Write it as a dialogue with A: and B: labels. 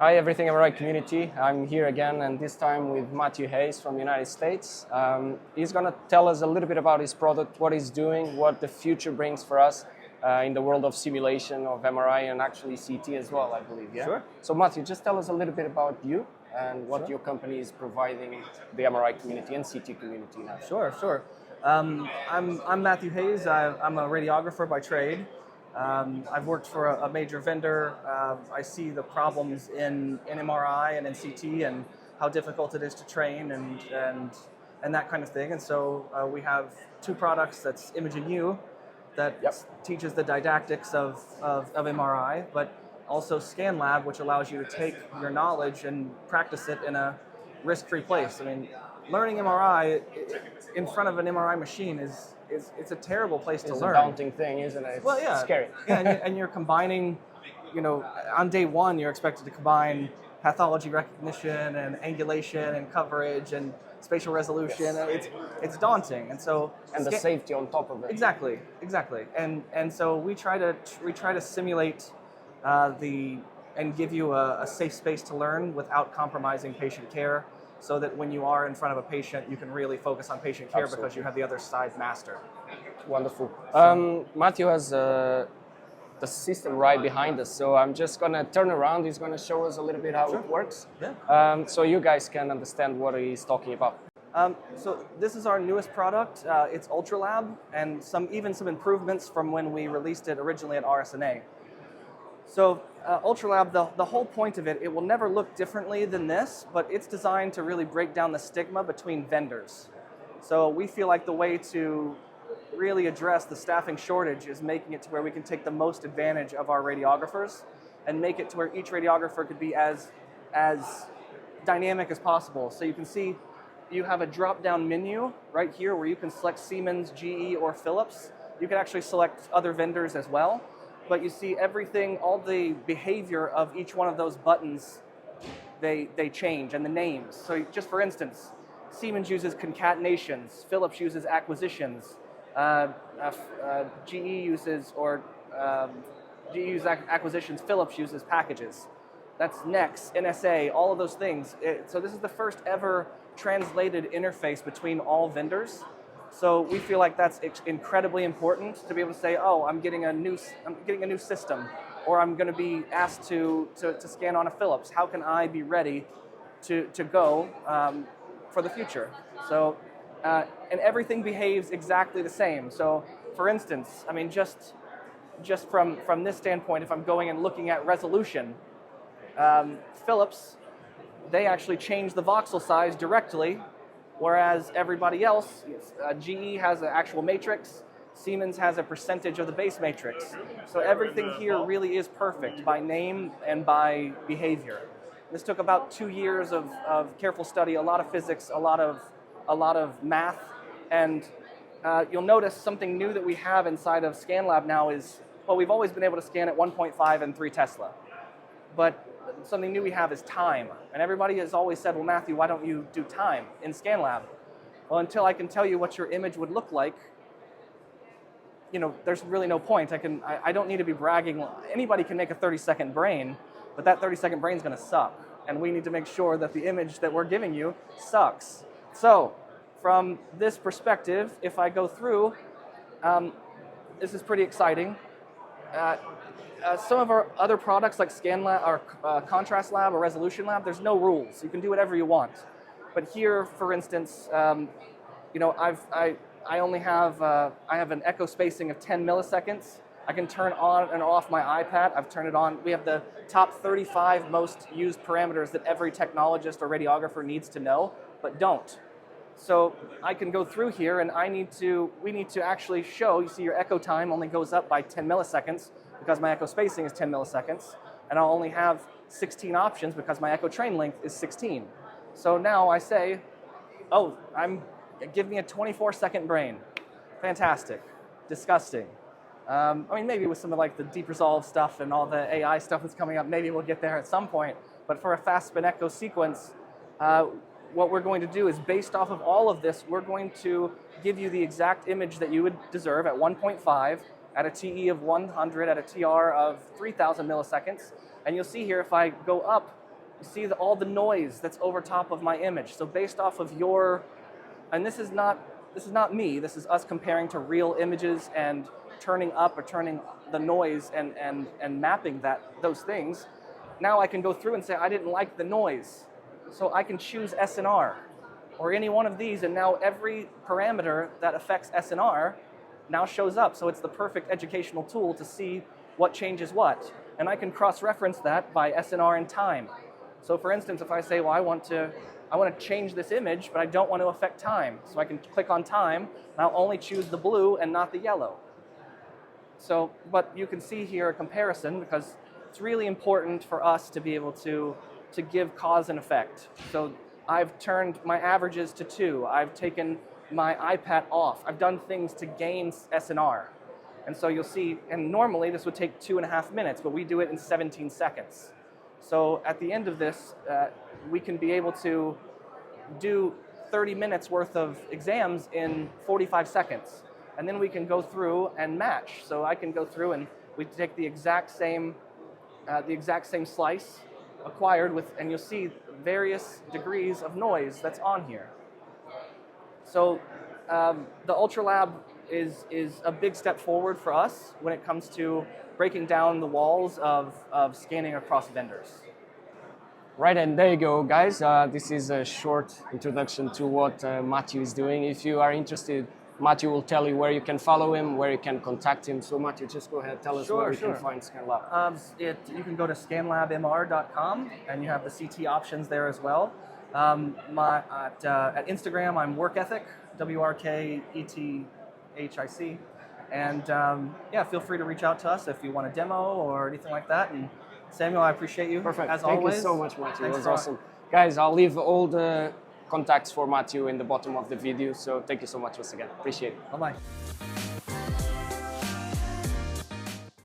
A: Hi, Everything MRI community. I'm here again, and this time with Matthew Hayes from the United States. He's going to tell us a little bit about his product, what he's doing, what the future brings for us in the world of simulation of MRI and actually CT as well, I believe. Yeah.
B: Sure.
A: So Matthew, just tell us a little bit about you and what your company is providing the MRI community and CT community now.
B: Sure. I'm Matthew Hayes. I'm a radiographer by trade. I've worked for a major vendor. I see the problems in MRI and in CT and how difficult it is to train and that kind of thing. And so we have two products. That's 𝐒𝐩𝐞𝐞𝐝 that teaches the didactics of MRI, but also ScanLab, which allows you to take your knowledge and practice it in a risk-free place. I mean, learning MRI in front of an MRI machine it's a terrible place to learn.
A: It's a daunting thing, isn't it? It's scary.
B: And you're combining, on day one you're expected to combine pathology recognition and angulation and coverage and spatial resolution.
A: Yes.
B: It's daunting, and so
A: the safety on top of it.
B: Exactly. And so we try to simulate and give you a safe space to learn without compromising patient care, so that when you are in front of a patient, you can really focus on patient care. Absolutely. Because you have the other side mastered.
A: Wonderful. Matthew has the system right behind us, so I'm just going to turn around. He's going to show us a little bit how it works, so you guys can understand what he's talking about.
B: So this is our newest product. It's UltraLab, and even some improvements from when we released it originally at RSNA. So UltraLab, the whole point of it will never look differently than this, but it's designed to really break down the stigma between vendors. So we feel like the way to really address the staffing shortage is making it to where we can take the most advantage of our radiographers and make it to where each radiographer could be as dynamic as possible. So you can see you have a drop-down menu right here where you can select Siemens, GE, or Philips. You can actually select other vendors as well. But you see everything, all the behavior of each one of those buttons, they change, and the names. So just for instance, Siemens uses concatenations, Philips uses acquisitions, GE uses acquisitions, Philips uses packages. That's NEX, NSA, all of those things. So this is the first ever translated interface between all vendors. So we feel like that's incredibly important to be able to say, oh, I'm getting a new system, or I'm going to be asked to scan on a Philips. How can I be ready to go for the future? So and everything behaves exactly the same. So for instance, I mean, just from this standpoint, if I'm going and looking at resolution, Philips, they actually change the voxel size directly. Whereas everybody else, GE has an actual matrix, Siemens has a percentage of the base matrix. So everything here really is perfect by name and by behavior. This took about 2 years of careful study, a lot of physics, a lot of math, and you'll notice something new that we have inside of ScanLab now is, well, we've always been able to scan at 1.5 and 3 Tesla, but something new we have is time. And everybody has always said, well, Matthew, why don't you do time in ScanLab? Well, until I can tell you what your image would look like, there's really no point. I don't need to be bragging. Anybody can make a 30-second brain, but that 30-second brain is going to suck. And we need to make sure that the image that we're giving you sucks. So from this perspective, if I go through, this is pretty exciting. Some of our other products like ScanLab or Contrast Lab or Resolution Lab, there's no rules. You can do whatever you want. But here, for instance, I have an echo spacing of 10 milliseconds. I can turn on and off my iPad. I've turned it on. We have the top 35 most used parameters that every technologist or radiographer needs to know, but don't. So I can go through here, and we need to actually show. You see, your echo time only goes up by 10 milliseconds because my echo spacing is 10 milliseconds, and I'll only have 16 options because my echo train length is 16. So now I say, oh, give me a 24-second brain. Fantastic. Disgusting. I mean, maybe with some of like the deep resolve stuff and all the AI stuff that's coming up, maybe we'll get there at some point. But for a fast spin echo sequence, what we're going to do is, based off of all of this, we're going to give you the exact image that you would deserve at 1.5, at a TE of 100, at a TR of 3,000 milliseconds. And you'll see here, if I go up You see all the noise that's over top of my image. So based off of your, and this is not me, this is us comparing to real images and turning up or turning the noise and mapping those things. Now I can go through and say, I didn't like the noise. So I can choose SNR or any one of these, and now every parameter that affects SNR now shows up. So it's the perfect educational tool to see what changes what. And I can cross-reference that by SNR and time. So for instance, if I say, well, I want to change this image, but I don't want to affect time. So I can click on time, and I'll only choose the blue and not the yellow. So, but you can see here a comparison, because it's really important for us to be able to give cause and effect. So I've turned my averages to 2. I've taken my iPad off. I've done things to gain SNR. And so you'll see, and normally this would take 2.5 minutes, but we do it in 17 seconds. So at the end of this, we can be able to do 30 minutes worth of exams in 45 seconds. And then we can go through and match. So I can go through and we take the exact same slice acquired with, and you'll see various degrees of noise that's on here. So the UltraLab is a big step forward for us when it comes to breaking down the walls of scanning across vendors.
A: Right, and there you go, guys. This is a short introduction to what Matthew is doing. If you are interested, Matthew will tell you where you can follow him, where you can contact him. So Matthew, just go ahead, tell us where you can find ScanLab.
B: You can go to scanlabmr.com, and you have the CT options there as well. At Instagram, I'm work ethic, 𝐤𝐴𝐻𝐼C. And yeah, feel free to reach out to us if you want a demo or anything like that. And Samuel, I appreciate you.
A: Perfect.
B: As
A: Thank
B: always.
A: you so much, Matthew.
B: Thanks
A: It was awesome. Guys, I'll leave all the contacts for Matthew in the bottom of the video. So thank you so much once again. Appreciate it.
B: Bye-bye.